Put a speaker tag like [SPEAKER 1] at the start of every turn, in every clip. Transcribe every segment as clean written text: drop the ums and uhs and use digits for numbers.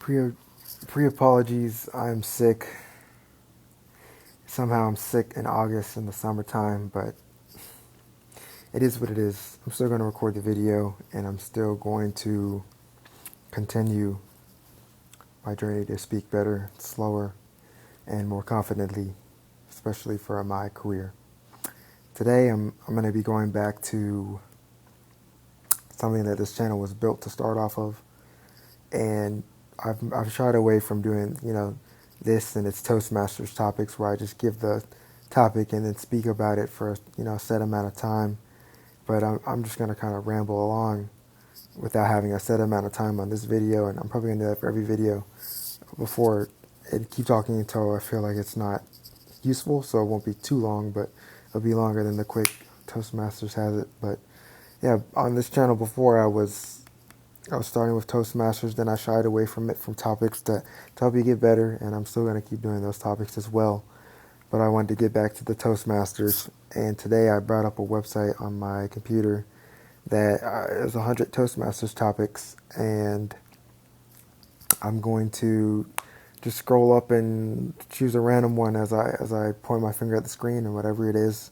[SPEAKER 1] Pre apologies. I'm sick. Somehow I'm sick in August in the summertime, but it is what it is. I'm still going to record the video, and I'm still going to continue my journey to speak better, slower, and more confidently, especially for my career. Today I'm going to be going back to something that this channel was built to start off of, and I've shied away from doing this and its toastmasters topics where I just give the topic and then speak about it for a set amount of time. But I'm just going to kind of ramble along without having a set amount of time on this video, and I'm probably going to do that for every video before and keep talking until I feel like it's not useful, so it won't be too long, but it'll be longer than the quick Toastmasters has it. But yeah, on this channel before I was starting with Toastmasters, then I shied away from it, from topics to help you get better, and I'm still going to keep doing those topics as well. But I wanted to get back to the Toastmasters, and today I brought up a website on my computer that is 100 Toastmasters topics, and I'm going to just scroll up and choose a random one as I point my finger at the screen, and whatever it is,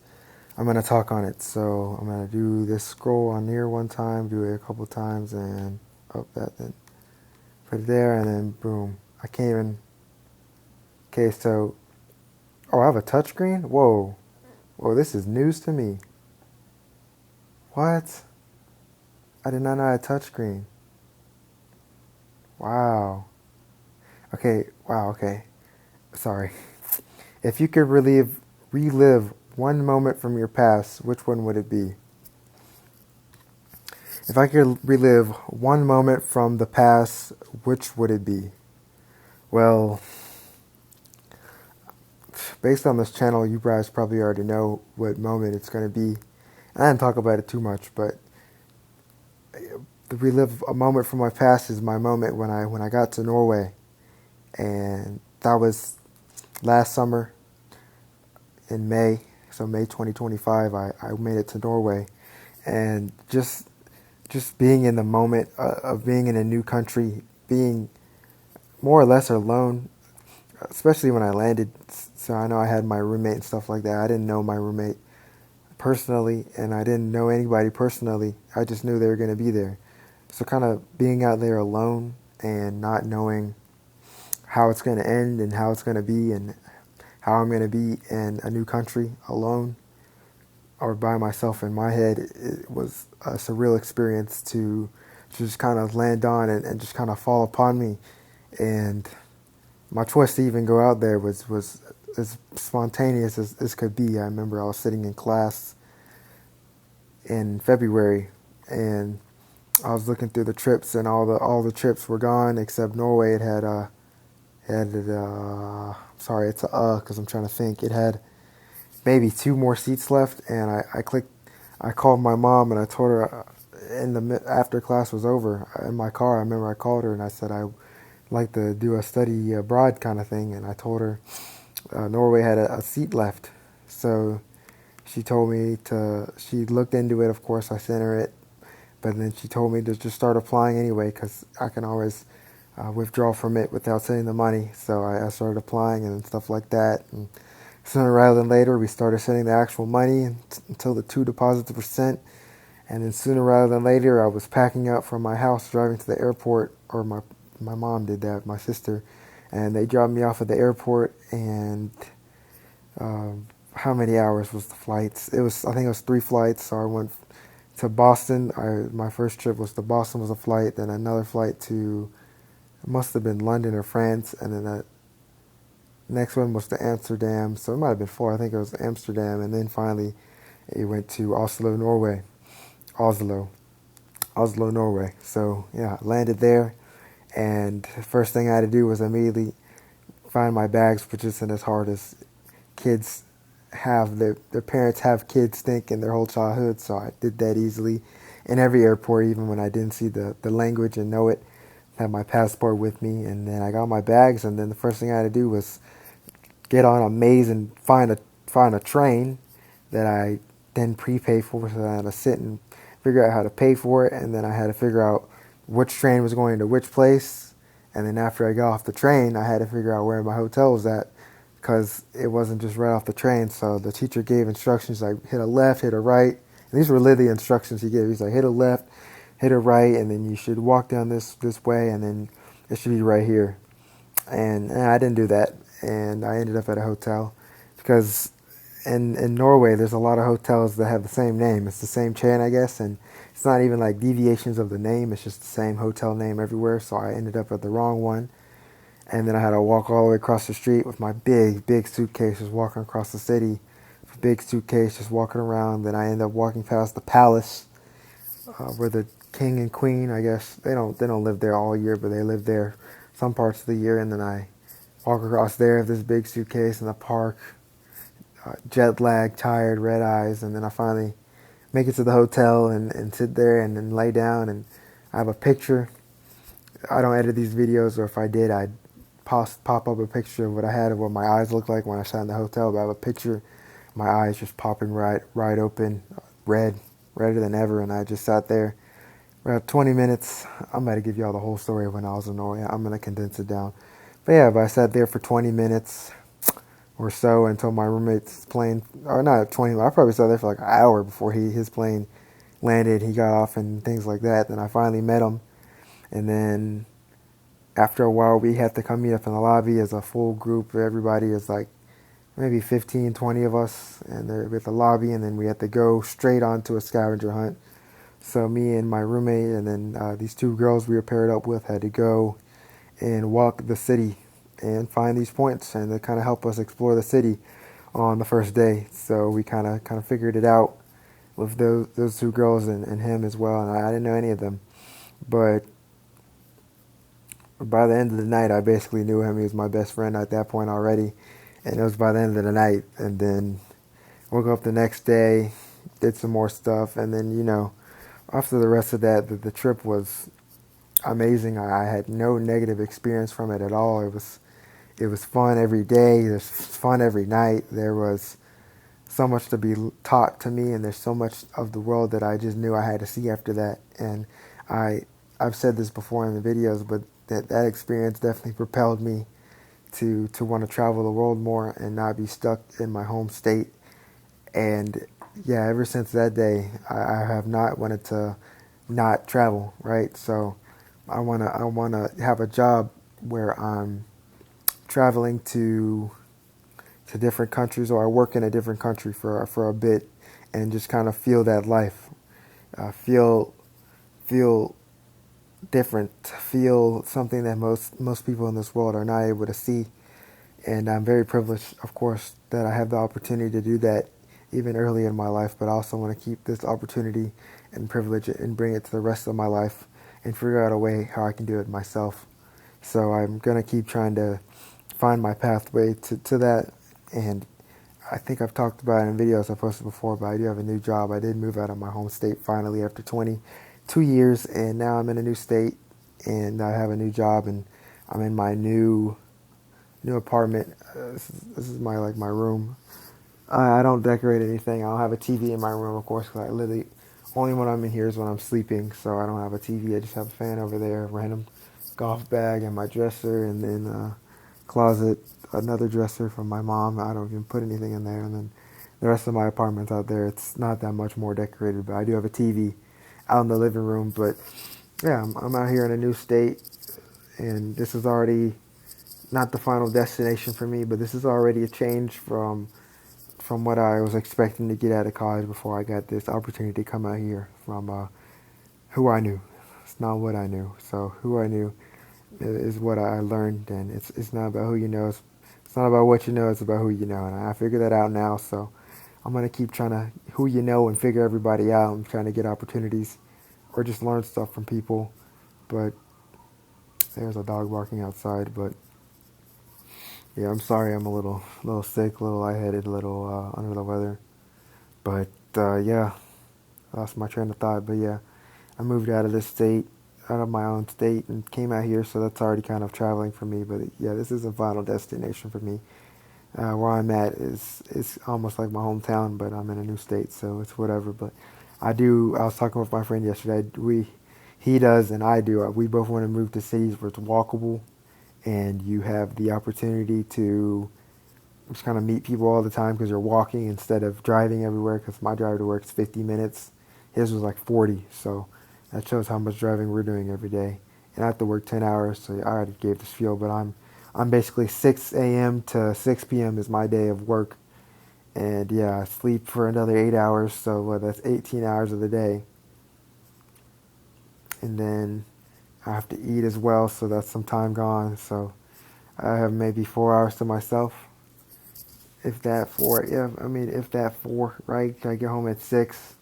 [SPEAKER 1] I'm going to talk on it. So I'm going to do this scroll on here one time, do it a couple times, and then put it there, and then boom. I can't even. Okay, so I have a touchscreen. Whoa, this is news to me. What? I did not know I had a touchscreen. Wow. Okay. Wow. Okay. Sorry. If you could relive one moment from your past, which one would it be? If I could relive one moment from the past, which would it be? Well, based on this channel, you guys probably already know what moment it's going to be. I didn't talk about it too much, but the relive a moment from my past is my moment when I got to Norway, and that was last summer in May. So May 2025, I made it to Norway, and just being in the moment of being in a new country, being more or less alone, especially when I landed. So I know I had my roommate and stuff like that. I didn't know my roommate personally, and I didn't know anybody personally. I just knew they were going to be there. So kind of being out there alone and not knowing how it's going to end and how it's going to be and how I'm going to be in a new country alone or by myself in my head, it was a surreal experience to just kind of land on and just kind of fall upon me. And my choice to even go out there was as spontaneous as could be. I remember I was sitting in class in February, and I was looking through the trips, and all the trips were gone except Norway. It had sorry, it's because I'm trying to think. It had maybe 2 more seats left, and I called my mom, and I told her after class was over in my car. I remember I called her and I said I'd like to do a study abroad kind of thing, and I told her Norway had a seat left. So she told me she looked into it. Of course, I sent her it, but then she told me to just start applying anyway, because I can always withdraw from it without sending the money. So I started applying and stuff like that, and sooner rather than later, we started sending the actual money until the 2 deposits were sent. And then sooner rather than later, I was packing up from my house, driving to the airport, or my mom did that, my sister. And they dropped me off at the airport, and how many hours was the flights? I think it was 3 flights. So I went to Boston. My first trip was to Boston was a flight, then another flight to, it must have been London or France, and then that next one was to Amsterdam. So it might have been 4. I think it was Amsterdam, and then finally it went to Oslo, Norway. Oslo, Norway. So yeah, I landed there, and the first thing I had to do was immediately find my bags, which isn't as hard as kids have. Their parents have kids think in their whole childhood, so I did that easily. In every airport, even when I didn't see the language and know it, had my passport with me, and then I got my bags, and then the first thing I had to do was get on a maze and find a train that I then prepay for, so I had to sit and figure out how to pay for it, and then I had to figure out which train was going to which place, And then after I got off the train, I had to figure out where my hotel was at because it wasn't just right off the train. So the teacher gave instructions like hit a left, hit a right. And these were literally instructions he gave. He's like hit a left, hit a right, and then you should walk down this way, and then it should be right here. And I didn't do that, and I ended up at a hotel because in Norway there's a lot of hotels that have the same name. It's the same chain, I guess, and it's not even like deviations of the name. It's just the same hotel name everywhere. So I ended up at the wrong one, and then I had to walk all the way across the street with my big suitcase, just walking across the city, big suitcase, just walking around. Then I ended up walking past the palace, where the king and queen, I guess, they don't live there all year, but they live there some parts of the year. And then I walk across there with this big suitcase in the park, jet lag, tired, red eyes, and then I finally make it to the hotel and sit there and then lay down, and I have a picture. I don't edit these videos, or if I did, I'd pop up a picture of what I had of what my eyes looked like when I sat in the hotel. But I have a picture, my eyes just popping right open, redder than ever, and I just sat there about 20 minutes. I'm about to give y'all the whole story when I was in Norway. I'm going to condense it down. But I sat there for 20 minutes or so until my roommate's plane, or not 20, I probably sat there for like an hour before his plane landed. He got off and things like that. Then I finally met him. And then after a while, we had to come meet up in the lobby as a full group. Everybody is like maybe 15, 20 of us, and they're at the lobby. And then we had to go straight onto a scavenger hunt. So me and my roommate and then these two girls we were paired up with had to go and walk the city and find these points, and they kind of help us explore the city on the first day. So we kind of figured it out with those two girls and him as well. And I didn't know any of them, but by the end of the night, I basically knew him. He was my best friend at that point already, and it was by the end of the night. And then woke up the next day, did some more stuff, and then after the rest of that, the trip was amazing. I had no negative experience from it at all. It was fun every day. There's fun every night. There was so much to be taught to me, and there's so much of the world that I just knew I had to see after that. And I've said this before in the videos, but that experience definitely propelled me to want to travel the world more and not be stuck in my home state. And yeah, ever since that day, I have not wanted to not travel, right? So I wanna have a job where I'm traveling to different countries, or I work in a different country for a bit, and just kind of feel that life, feel different, feel something that most people in this world are not able to see. And I'm very privileged, of course, that I have the opportunity to do that even early in my life, but I also want to keep this opportunity and privilege it and bring it to the rest of my life and figure out a way how I can do it myself. So I'm going to keep trying to find my pathway to that. And I think I've talked about it in videos I posted before, but I do have a new job. I did move out of my home state finally after 22 years, and now I'm in a new state, and I have a new job, and I'm in my new apartment. This is my room. I don't decorate anything. I don't have a TV in my room, of course, because I literally only when I'm in here is when I'm sleeping. So I don't have a TV. I just have a fan over there, a random golf bag, and my dresser, and then closet, another dresser from my mom. I don't even put anything in there. And then the rest of my apartment's out there. It's not that much more decorated, but I do have a TV out in the living room. But yeah, I'm out here in a new state, and this is already not the final destination for me, but this is already a change from what I was expecting to get out of college before I got this opportunity to come out here, from who I knew. It's not what I knew. So who I knew is what I learned, and it's not about who you know. It's not about what you know. It's about who you know, and I figured that out now. So I'm gonna keep trying to who you know and figure everybody out. I'm trying to get opportunities or just learn stuff from people. But there's a dog barking outside, but. Yeah, I'm sorry. I'm a little sick, a little lightheaded, a little under the weather. But yeah, I lost my train of thought. But yeah, I moved out of this state, out of my own state, and came out here. So that's already kind of traveling for me. But yeah, this is a final destination for me. Where I'm at is almost like my hometown, but I'm in a new state, so it's whatever. But I was talking with my friend yesterday. he does and I do. We both want to move to cities where it's walkable and you have the opportunity to just kind of meet people all the time because you're walking instead of driving everywhere. Because my drive to work is 50 minutes, his was like 40. So that shows how much driving we're doing every day. And I have to work 10 hours, so I already gave this feel. But I'm basically 6 a.m. to 6 p.m. is my day of work, and yeah, I sleep for another 8 hours. So that's 18 hours of the day, and then I have to eat as well. So that's some time gone. So I have maybe 4 hours to myself. If that four, yeah, I mean, if that four, right? I get home at 6,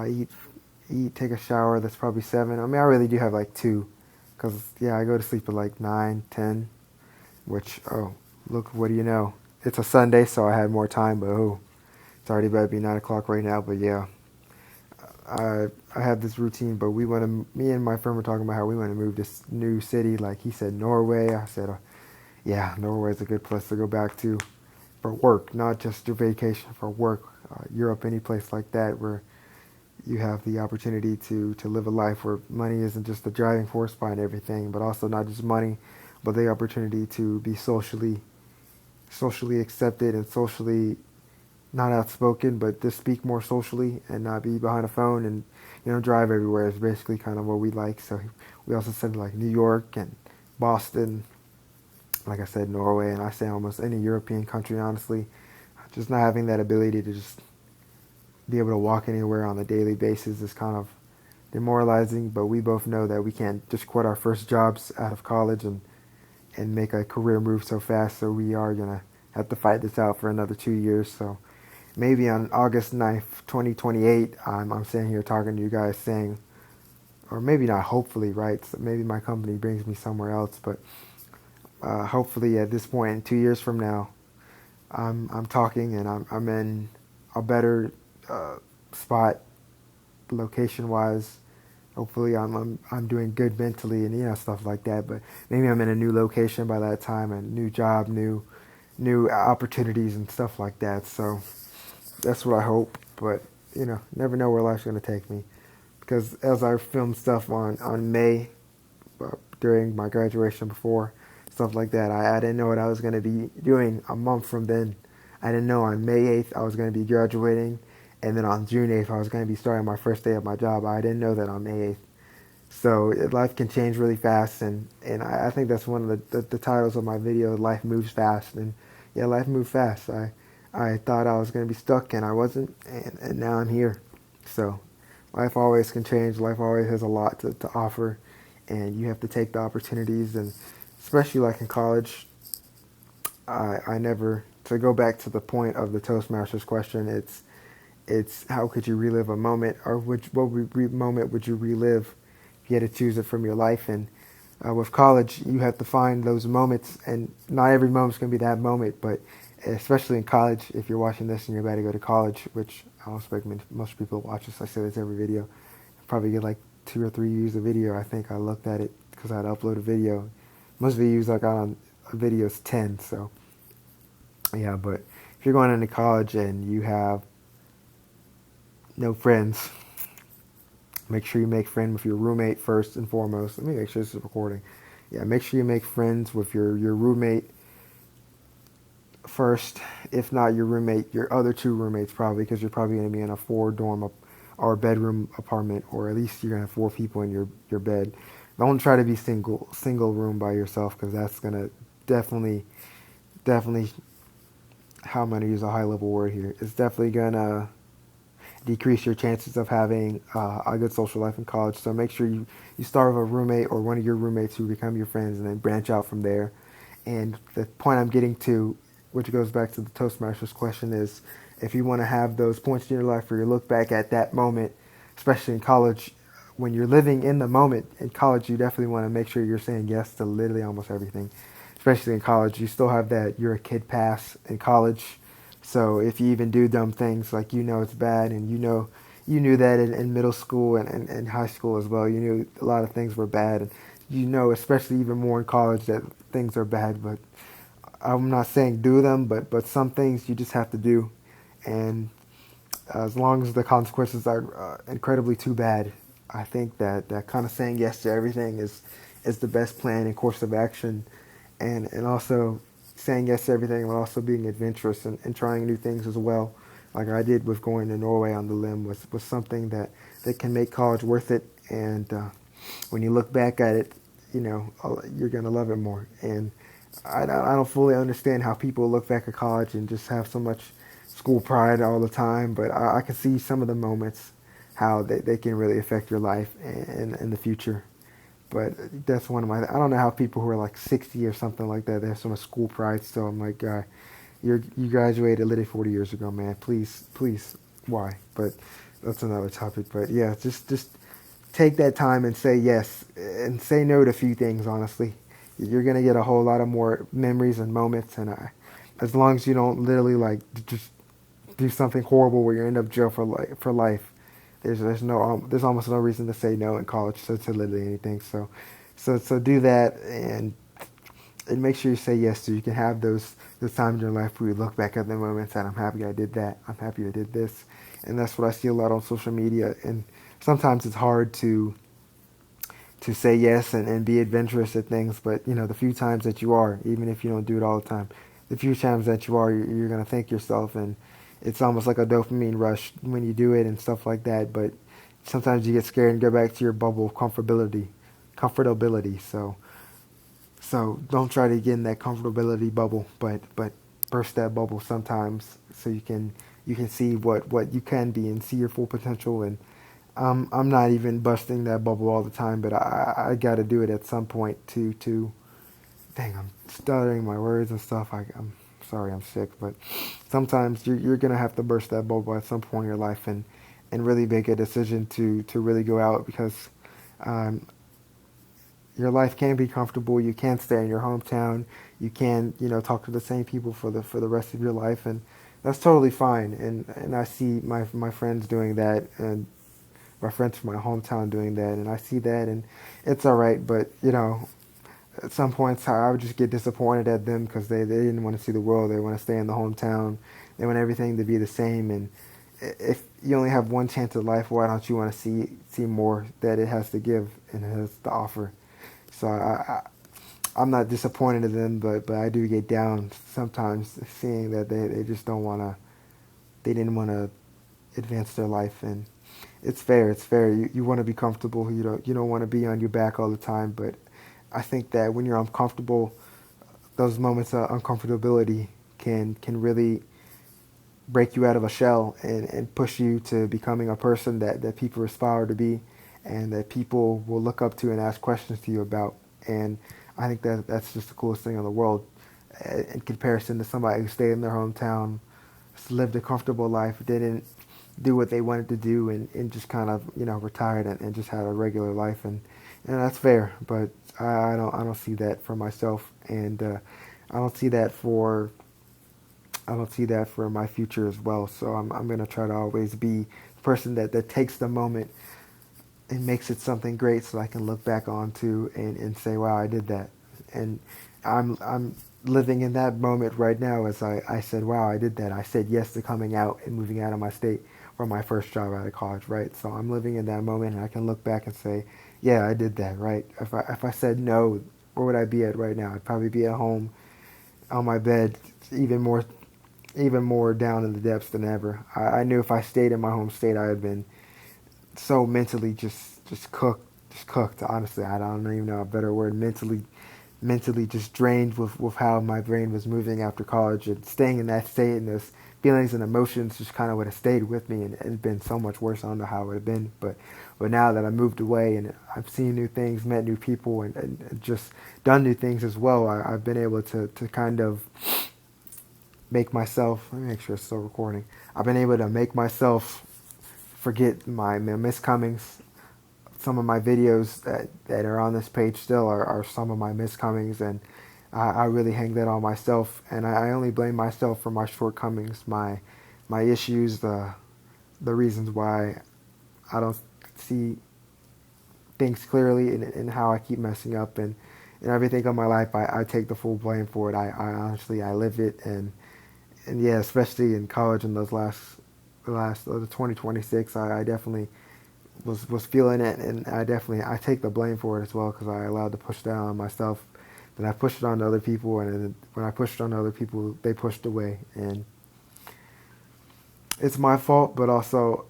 [SPEAKER 1] eat, take a shower. That's probably 7. I mean, I really do have like 2, because yeah, I go to sleep at like 9, 10. Which, oh, look, what do you know? It's a Sunday, so I had more time. But oh, it's already about to be 9 o'clock right now. But yeah, I have this routine. But me and my friend were talking about how we want to move to this new city. Like he said, Norway. I said, yeah, Norway is a good place to go back to for work, not just your vacation, for work. Europe, any place like that where you have the opportunity to live a life where money isn't just the driving force behind everything, but also not just money, but the opportunity to be socially accepted and socially not outspoken, but to speak more socially and not be behind a phone and drive everywhere is basically kind of what we like. So we also said like New York and Boston, like I said, Norway, and I say almost any European country, honestly. Just not having that ability to just be able to walk anywhere on a daily basis is kind of demoralizing, but we both know that we can't just quit our first jobs out of college and make a career move so fast, so we are going to have to fight this out for another 2 years. So maybe on August 9th, 2028, I'm sitting here talking to you guys saying, or maybe not hopefully, right? So maybe my company brings me somewhere else, but hopefully at this point in 2 years from now, I'm talking and I'm in a better spot location wise. Hopefully I'm doing good mentally and stuff like that. But maybe I'm in a new location by that time, a new job, new opportunities and stuff like that. So that's what I hope. But never know where life's gonna take me. Because as I filmed stuff on May during my graduation before, stuff like that, I didn't know what I was gonna be doing a month from then. I didn't know on May 8th I was gonna be graduating. And then on June 8th, I was going to be starting my first day of my job. I didn't know that on May 8th. So life can change really fast. And I think that's one of the titles of my video, Life Moves Fast. And yeah, life moved fast. I thought I was going to be stuck and I wasn't. And now I'm here. So life always can change. Life always has a lot to offer. And you have to take the opportunities. And especially like in college, I never, to go back to the point of the Toastmasters question, it's how could you relive a moment, or what moment would you relive if you had to choose it from your life? And with college, you have to find those moments, and not every moment's going to be that moment, but especially in college, if you're watching this and you're about to go to college, which I don't expect most people watch this, I say this every video, probably get like 2 or 3 views a video. I think I looked at it because I had to upload a video. Most views I got on a video is 10, so yeah, but if you're going into college and you have no friends, make sure you make friends with your roommate first and foremost. Let me make sure this is recording. Yeah, make sure you make friends with your roommate first. If not your roommate, your other 2 roommates probably, because you're probably going to be in a 4-dorm or bedroom apartment, or at least you're going to have 4 people in your bed. Don't try to be single room by yourself, because that's going to definitely, how am I going to use a high level word here? It's definitely going to decrease your chances of having a good social life in college. So make sure you start with a roommate or one of your roommates who become your friends, and then branch out from there. And the point I'm getting to, which goes back to the Toastmasters question, is if you want to have those points in your life where you look back at that moment, especially in college, when you're living in the moment in college, you definitely want to make sure you're saying yes to literally almost everything. Especially in college, you still have that you're a kid pass in college. So if you even do dumb things, like it's bad, and you knew that in middle school and high school as well. You knew a lot of things were bad, and especially even more in college, that things are bad. But I'm not saying do them, but some things you just have to do, and as long as the consequences are incredibly too bad, I think that kind of saying yes to everything is the best plan and course of action, and also saying yes to everything, but also being adventurous and trying new things as well, like I did with going to Norway on the limb, was something that can make college worth it. And when you look back at it, you're gonna love it more. And I don't fully understand how people look back at college and just have so much school pride all the time, but I can see some of the moments how they can really affect your life and in the future. But that's one of my. I don't know how people who are like 60 or something like that, they have so much school pride. So I'm like, you graduated literally 40 years ago, man. Please, why? But that's another topic. But yeah, just take that time and say yes and say no to a few things. Honestly, you're gonna get a whole lot of more memories and moments. And as long as you don't literally like just do something horrible where you end up jail for life. There's almost no reason to say no in college to literally anything. So do that and make sure you say yes so you can have those times in your life where you look back at the moments and I'm happy I did that. I'm happy I did this. And that's what I see a lot on social media. And sometimes it's hard to say yes and be adventurous at things, but the few times that you are, even if you don't do it all the time, the few times that you are, you're going to thank yourself. And it's almost like a dopamine rush when you do it and stuff like that. But sometimes you get scared and go back to your bubble of comfortability. So don't try to get in that comfortability bubble, but burst that bubble sometimes so you can see what you can be and see your full potential. And I'm not even busting that bubble all the time, but I got to do it at some point to. Dang, I'm stuttering my words and stuff. I'm sorry, I'm sick, but sometimes you're gonna have to burst that bubble at some point in your life and really make a decision to really go out because um, your life can be comfortable. You can stay in your hometown. You can talk to the same people for the rest of your life, and that's totally fine. And I see my friends doing that and my friends from my hometown doing that, and I see that, and it's all right. But at some points, I would just get disappointed at them because they didn't want to see the world. They want to stay in the hometown. They want everything to be the same. And if you only have one chance at life, why don't you want to see more that it has to give and it has to offer? So I'm not disappointed in them, but I do get down sometimes seeing that they just don't want to. They didn't want to advance their life, and it's fair. It's fair. You want to be comfortable. You don't want to be on your back all the time. But I think that when you're uncomfortable, those moments of uncomfortability can really break you out of a shell and push you to becoming a person that people aspire to be and that people will look up to and ask questions to you about. And I think that's just the coolest thing in the world in comparison to somebody who stayed in their hometown, lived a comfortable life, didn't do what they wanted to do and just kind of retired and just had a regular life. And that's fair, but I don't see that for myself, and I don't see that for I don't see that for my future as well. So I'm gonna try to always be the person that takes the moment and makes it something great, so I can look back onto and say, wow, I did that. And I'm living in that moment right now as I said, wow, I did that. I said yes to coming out and moving out of my state for my first job out of college, right? So I'm living in that moment, and I can look back and say, yeah, I did that, right? If I said no, where would I be at right now? I'd probably be at home on my bed, even more down in the depths than ever. I knew if I stayed in my home state, I had been so mentally just cooked. Honestly, I don't even know a better word. Mentally just drained with how my brain was moving after college, and staying in that state and those feelings and emotions just kind of would have stayed with me, and it's been so much worse. I don't know how it would have been, but now that I moved away and I've seen new things, met new people, and just done new things as well, I've been able to kind of make myself. Let me make sure it's still recording. I've been able to make myself forget my miscomings. Some of my videos that are on this page still are some of my miscomings, and I really hang that on myself, and I only blame myself for my shortcomings, my issues, the reasons why I don't see things clearly, and how I keep messing up, and everything in my life. I take the full blame for it. I honestly I live it, and yeah, especially in college in the 2026, I definitely was feeling it, and I take the blame for it as well because I allowed to push that on myself. Then I pushed it on to other people, and then when I pushed it on to other people, they pushed away, and it's my fault. But also,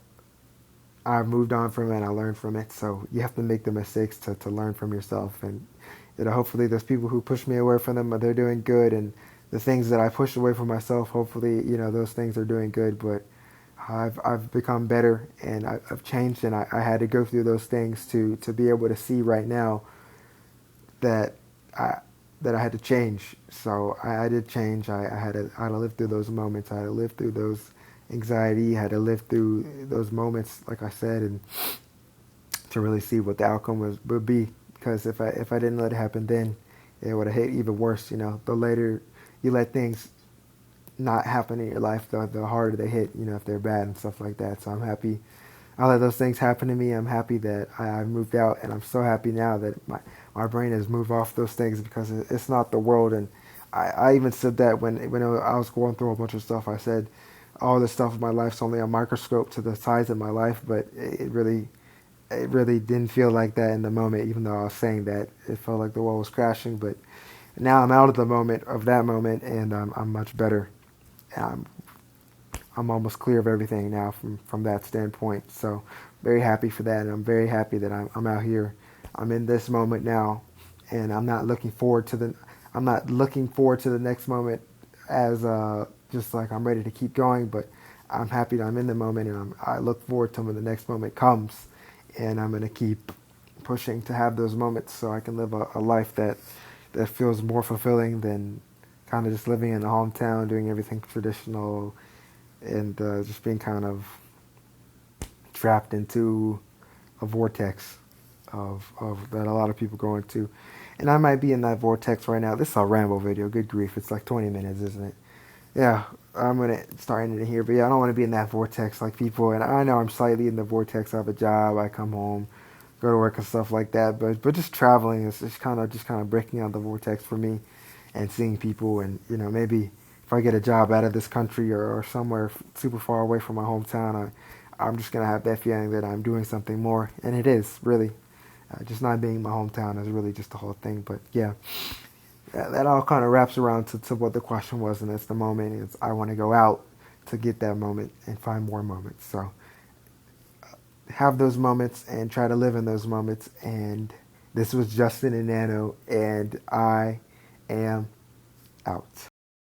[SPEAKER 1] I've moved on from it and I learned from it. So you have to make the mistakes to learn from yourself. And hopefully those people who push me away from them, they're doing good. And the things that I push away from myself, hopefully, those things are doing good. But I've become better and I've changed, and I had to go through those things to be able to see right now that I that I had to change. So I did change. I had to live through those moments. I had to live through those anxiety. I had to live through those moments, like I said, and to really see what the outcome would be. Because if I didn't let it happen then, it would have hit even worse. The later you let things not happen in your life, the harder they hit. If they're bad and stuff like that. So I'm happy I let those things happen to me. I'm happy that I moved out, and I'm so happy now that my brain has moved off those things because it's not the world. And I even said that when I was going through a bunch of stuff. I said all this stuff in my life's only a microscope to the size of my life, but it really didn't feel like that in the moment. Even though I was saying that, it felt like the world was crashing. But now I'm out of the moment of that moment, and I'm much better. I'm almost clear of everything now from that standpoint. So very happy for that, and I'm very happy that I'm out here. I'm in this moment now, and I'm not looking forward to the next moment as just like I'm ready to keep going. But I'm happy that I'm in the moment, and I look forward to when the next moment comes, and I'm gonna keep pushing to have those moments so I can live a life that feels more fulfilling than kind of just living in a hometown, doing everything traditional, and just being kind of trapped into a vortex of that a lot of people go into. And I might be in that vortex right now. This is a Rambo video. Good grief. It's like 20 minutes, isn't it? Yeah, I'm going to start ending it here. But yeah, I don't want to be in that vortex like people. And I know I'm slightly in the vortex. I have a job. I come home, go to work and stuff like that. But just traveling is just kind of breaking out the vortex for me and seeing people. And, maybe if I get a job out of this country or somewhere super far away from my hometown, I'm just going to have that feeling that I'm doing something more. And it is, really. Just not being in my hometown is really just the whole thing. But yeah, that all kind of wraps around to what the question was. And it's the moment. It's I want to go out to get that moment and find more moments. So have those moments and try to live in those moments. And this was Justin and Nano, and I am out.